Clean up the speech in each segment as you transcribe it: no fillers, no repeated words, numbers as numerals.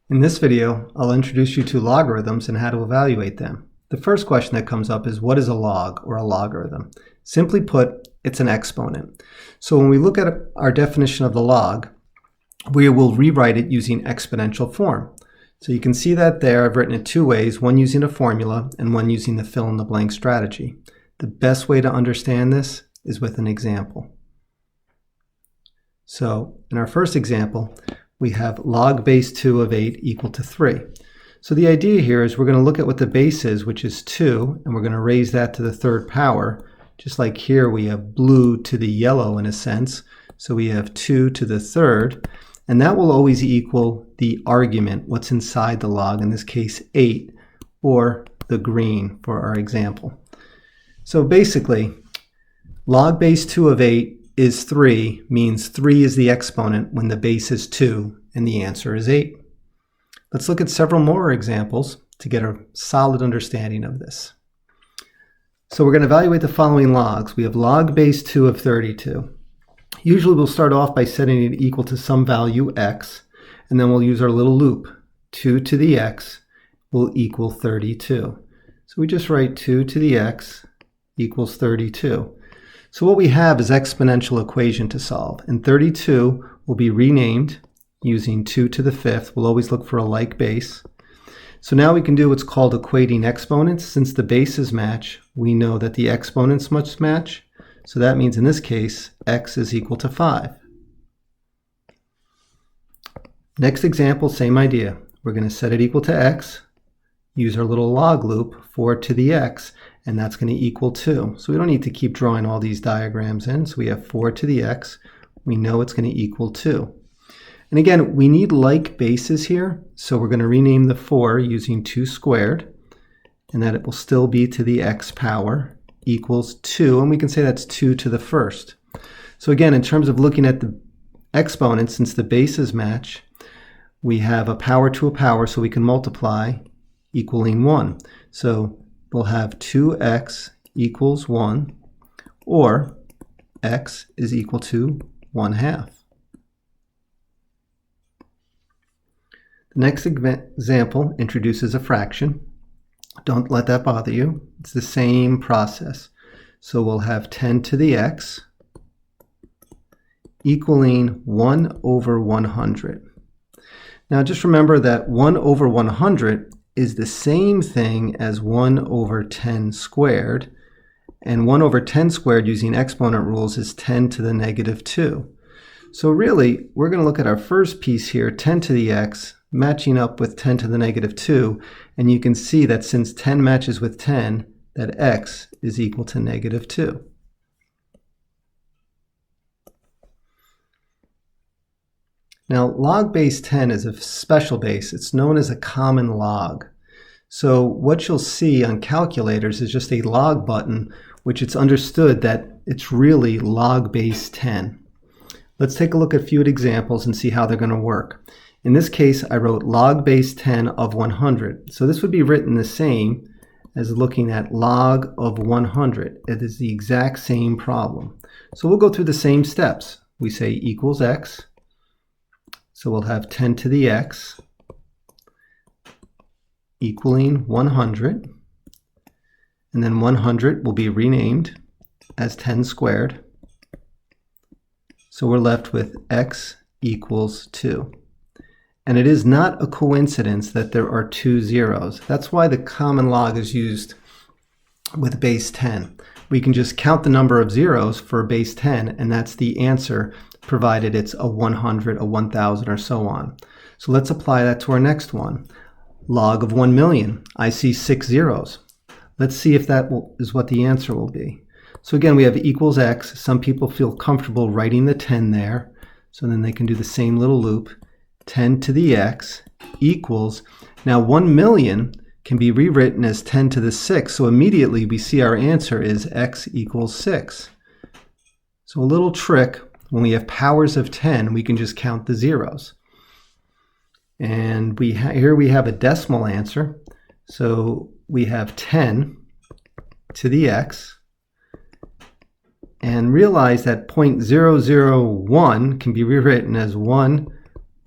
In this video, I'll introduce you to logarithms and how to evaluate them. The first question that comes up is, what is a log or a logarithm? Simply put, it's an exponent. So when we look at our definition of the log, we will rewrite it using exponential form. So you can see that there. I've written it two ways, one using a formula and one using the fill-in-the-blank strategy. The best way to understand this is with an example. So in our first example, we have log base 2 of 8 equal to 3. So the idea here is we're going to look at what the base is, which is 2, and we're going to raise that to the third power. Just like here we have blue to the yellow in a sense. So we have 2 to the third, and that will always equal the argument, what's inside the log, in this case 8, or the green for our example. So basically, log base 2 of 8 is 3 means 3 is the exponent when the base is 2 and the answer is 8. Let's look at several more examples to get a solid understanding of this. So we're going to evaluate the following logs. We have log base 2 of 32. Usually we'll start off by setting it equal to some value x, and then we'll use our little loop. 2 to the x will equal 32. So we just write 2 to the x equals 32. So what we have is exponential equation to solve, and 32 will be renamed using 2 to the fifth. We'll always look for a like base. So now we can do what's called equating exponents. Since the bases match, we know that the exponents must match. So that means in this case, x is equal to 5. Next example, same idea. We're going to set it equal to x, use our little log loop, 4 to the x, and that's going to equal 2. So we don't need to keep drawing all these diagrams in. So we have 4 to the x. We know it's going to equal 2. And again, we need like bases here. So we're going to rename the 4 using 2 squared, and that it will still be to the x power equals 2. And we can say that's 2 to the first. So again, in terms of looking at the exponents, since the bases match, we have a power to a power, so we can multiply equaling 1. So we'll have 2x equals 1, or x is equal to 1/2. The next example introduces a fraction. Don't let that bother you. It's the same process. So we'll have 10 to the x equaling 1 over 100. Now just remember that 1 over 100 is the same thing as 1 over 10 squared, and 1 over 10 squared using exponent rules is 10 to the negative 2. So really, we're going to look at our first piece here, 10 to the x, matching up with 10 to the negative 2, and you can see that since 10 matches with 10, that x is equal to negative 2. Now, log base 10 is a special base. It's known as a common log. So what you'll see on calculators is just a log button, which it's understood that it's really log base 10. Let's take a look at a few examples and see how they're going to work. In this case, I wrote log base 10 of 100. So this would be written the same as looking at log of 100. It is the exact same problem. So we'll go through the same steps. We say equals x. So we'll have 10 to the x equaling 100. And then 100 will be renamed as 10 squared. So we're left with x equals 2. And it is not a coincidence that there are 2 zeros. That's why the common log is used with base 10. We can just count the number of zeros for base 10, and that's the answer, provided it's a 100, a 1,000, or so on. So let's apply that to our next one. Log of 1 million. I see 6 zeros. Let's see if that is what the answer will be. So again, we have equals x. Some people feel comfortable writing the 10 there, so then they can do the same little loop. 10 to the x equals, now 1 million can be rewritten as 10 to the 6, so immediately we see our answer is x equals 6. So a little trick, when we have powers of 10, we can just count the zeros. And here we have a decimal answer, so we have 10 to the x, and realize that 0.001 can be rewritten as 1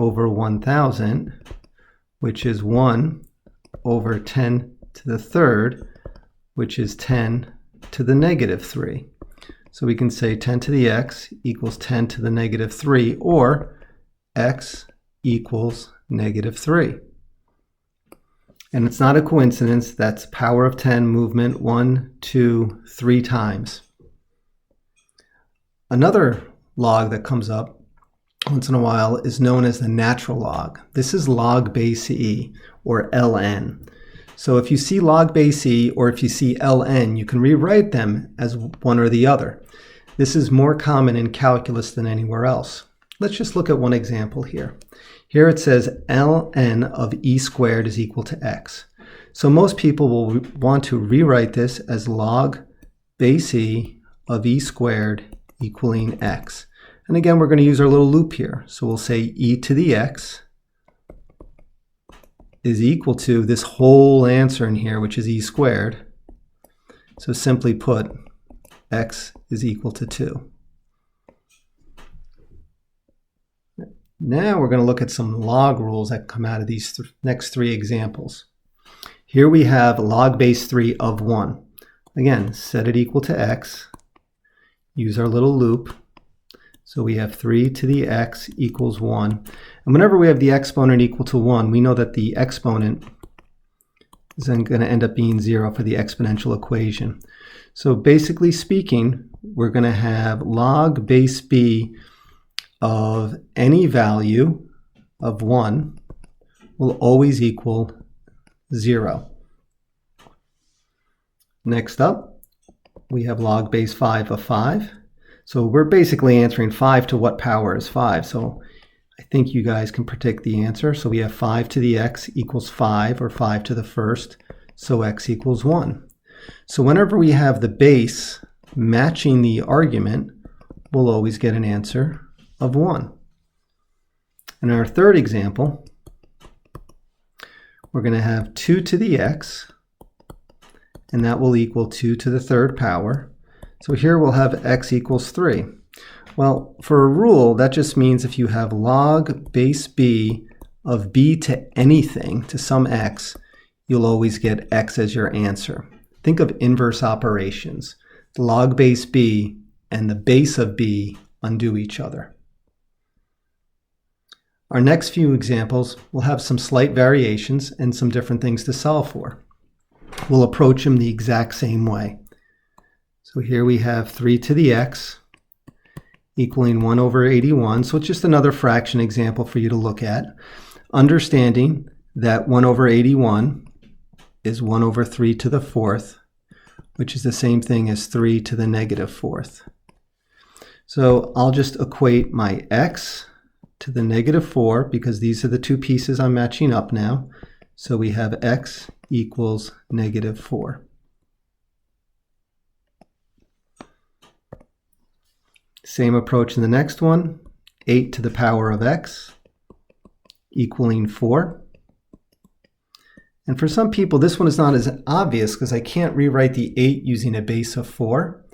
over 1,000, which is 1 over 10 to the third, which is 10 to the negative 3. So we can say 10 to the x equals 10 to the negative 3, or x equals negative 3. And it's not a coincidence, that's power of 10 movement 1, 2, 3 times. Another log that comes up once in a while is known as the natural log. This is log base e, or ln. So if you see log base e or if you see ln, you can rewrite them as one or the other. This is more common in calculus than anywhere else. Let's just look at one example here. Here it says ln of e squared is equal to x. So most people will want to rewrite this as log base e of e squared equaling x. And again, we're going to use our little loop here. So we'll say e to the x is equal to this whole answer in here, which is e squared. So simply put, x is equal to 2. Now we're going to look at some log rules that come out of these next three examples. Here we have log base 3 of 1. Again, set it equal to x. Use our little loop. So we have 3 to the x equals 1. And whenever we have the exponent equal to 1, we know that the exponent is then going to end up being 0 for the exponential equation. So basically speaking, we're going to have log base b of any value of 1 will always equal 0. Next up, we have log base 5 of 5. So we're basically answering 5 to what power is 5. So I think you guys can predict the answer. So we have 5 to the x equals 5, or 5 to the first, so x equals 1. So whenever we have the base matching the argument, we'll always get an answer of 1. In our third example, we're going to have 2 to the x, and that will equal 2 to the third power. So here we'll have x equals 3. Well, for a rule, that just means if you have log base b of b to anything, to some x, you'll always get x as your answer. Think of inverse operations. The log base b and the base of b undo each other. Our next few examples will have some slight variations and some different things to solve for. We'll approach them the exact same way. So here we have 3 to the x equaling 1 over 81. So it's just another fraction example for you to look at. Understanding that 1 over 81 is 1 over 3 to the fourth, which is the same thing as 3 to the negative fourth. So I'll just equate my x to the negative 4, because these are the two pieces I'm matching up now. So we have x equals negative 4. Same approach in the next one. 8 to the power of x equaling 4. And for some people, this one is not as obvious because I can't rewrite the 8 using a base of 4.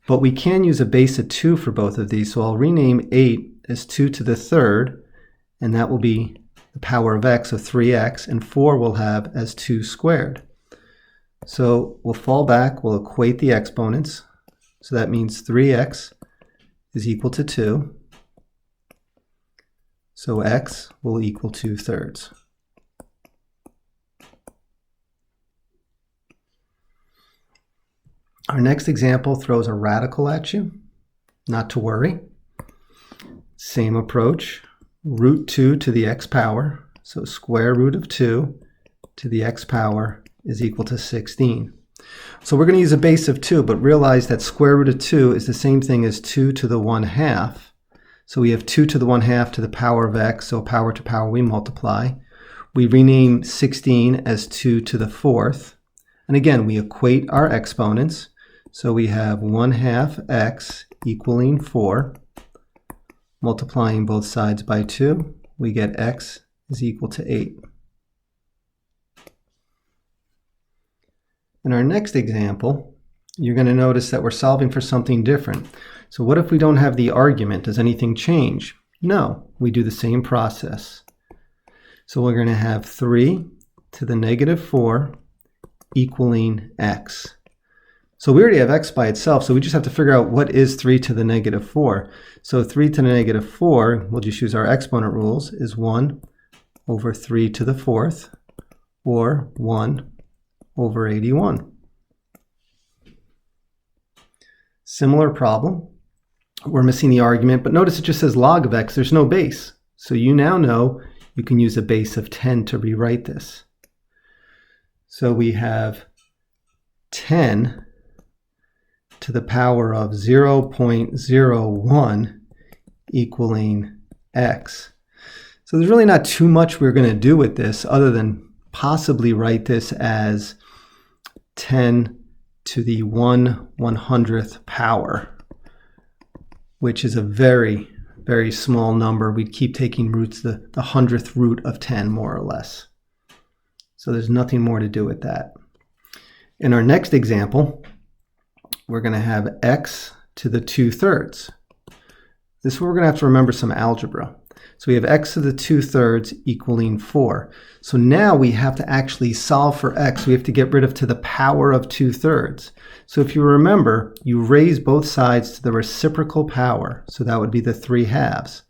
But we can use a base of 2 for both of these. So I'll rename 8 as 2 to the third, and that will be the power of x of 3x, and 4 we'll have as 2 squared. So we'll fall back, we'll equate the exponents. So that means 3x is equal to 2. So x will equal 2/3. Our next example throws a radical at you. Not to worry. Same approach. Root 2 to the x power. So square root of 2 to the x power is equal to 16. So we're going to use a base of 2, but realize that square root of 2 is the same thing as 2 to the 1/2. So we have 2 to the 1/2 to the power of x, so power to power we multiply. We rename 16 as 2 to the fourth. And again, we equate our exponents. So we have 1/2 x equaling 4. Multiplying both sides by 2, we get x is equal to 8. In our next example, you're going to notice that we're solving for something different. So what if we don't have the argument? Does anything change? No, we do the same process. So we're going to have 3 to the negative 4 equaling x. So we already have x by itself, so we just have to figure out what is 3 to the negative 4. So 3 to the negative 4, we'll just use our exponent rules, is 1 over 3 to the 4th, or 1 over 81. Similar problem. We're missing the argument, but notice it just says log of x. There's no base. So you now know you can use a base of 10 to rewrite this. So we have 10 to the power of 0.01 equaling x. So there's really not too much we're going to do with this other than possibly write this as 10 to the 1/100th power, which is a very, very small number. We'd keep taking roots, the 100th root of 10 more or less. So there's nothing more to do with that. In our next example, we're going to have x to the 2/3. This is where we're going to have to remember some algebra. So we have x to the 2/3 equaling 4. So now we have to actually solve for x. We have to get rid of to the power of 2/3. So if you remember, you raise both sides to the reciprocal power. So that would be the 3/2.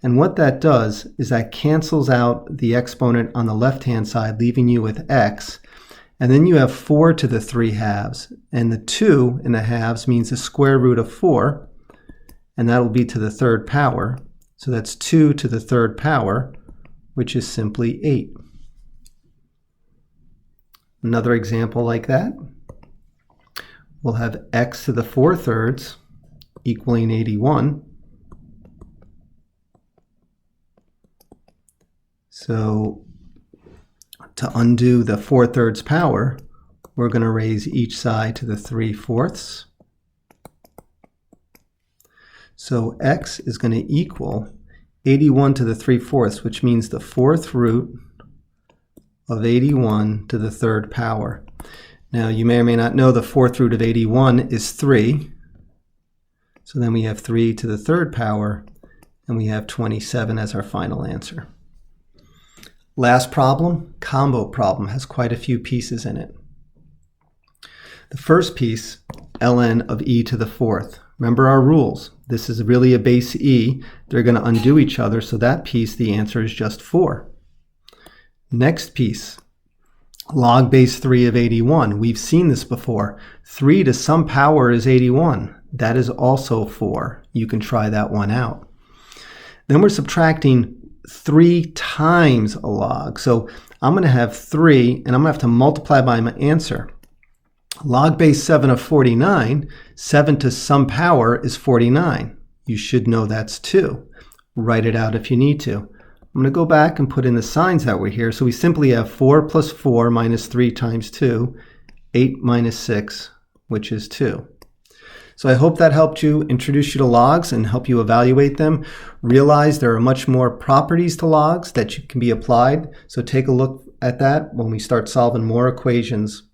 And what that does is that cancels out the exponent on the left-hand side, leaving you with x. And then you have 4 to the 3/2. And the 2 in the halves means the square root of 4. And that will be to the 3rd power. So that's 2 to the 3rd power, which is simply 8. Another example like that, we'll have x to the 4/3 equaling 81. So to undo the 4/3 power, we're going to raise each side to the 3/4. So x is going to equal 81 to the 3/4, which means the 4th root of 81 to the 3rd power. Now you may or may not know the 4th root of 81 is 3. So then we have 3 to the 3rd power, and we have 27 as our final answer. Last problem, combo problem, has quite a few pieces in it. The first piece, ln of e to the 4th. Remember our rules. This is really a base e. They're going to undo each other, so that piece, the answer is just 4. Next piece, log base 3 of 81. We've seen this before. 3 to some power is 81. That is also 4. You can try that one out. Then we're subtracting 3 times a log. So I'm going to have 3, and I'm going to have to multiply by my answer. Log base 7 of 49, 7 to some power is 49. You should know that's 2. Write it out if you need to. I'm going to go back and put in the signs that were here. So we simply have 4 plus 4 minus 3 times 2, 8 minus 6, which is 2. So I hope that helped you introduce you to logs and help you evaluate them. Realize there are much more properties to logs that can be applied. So take a look at that when we start solving more equations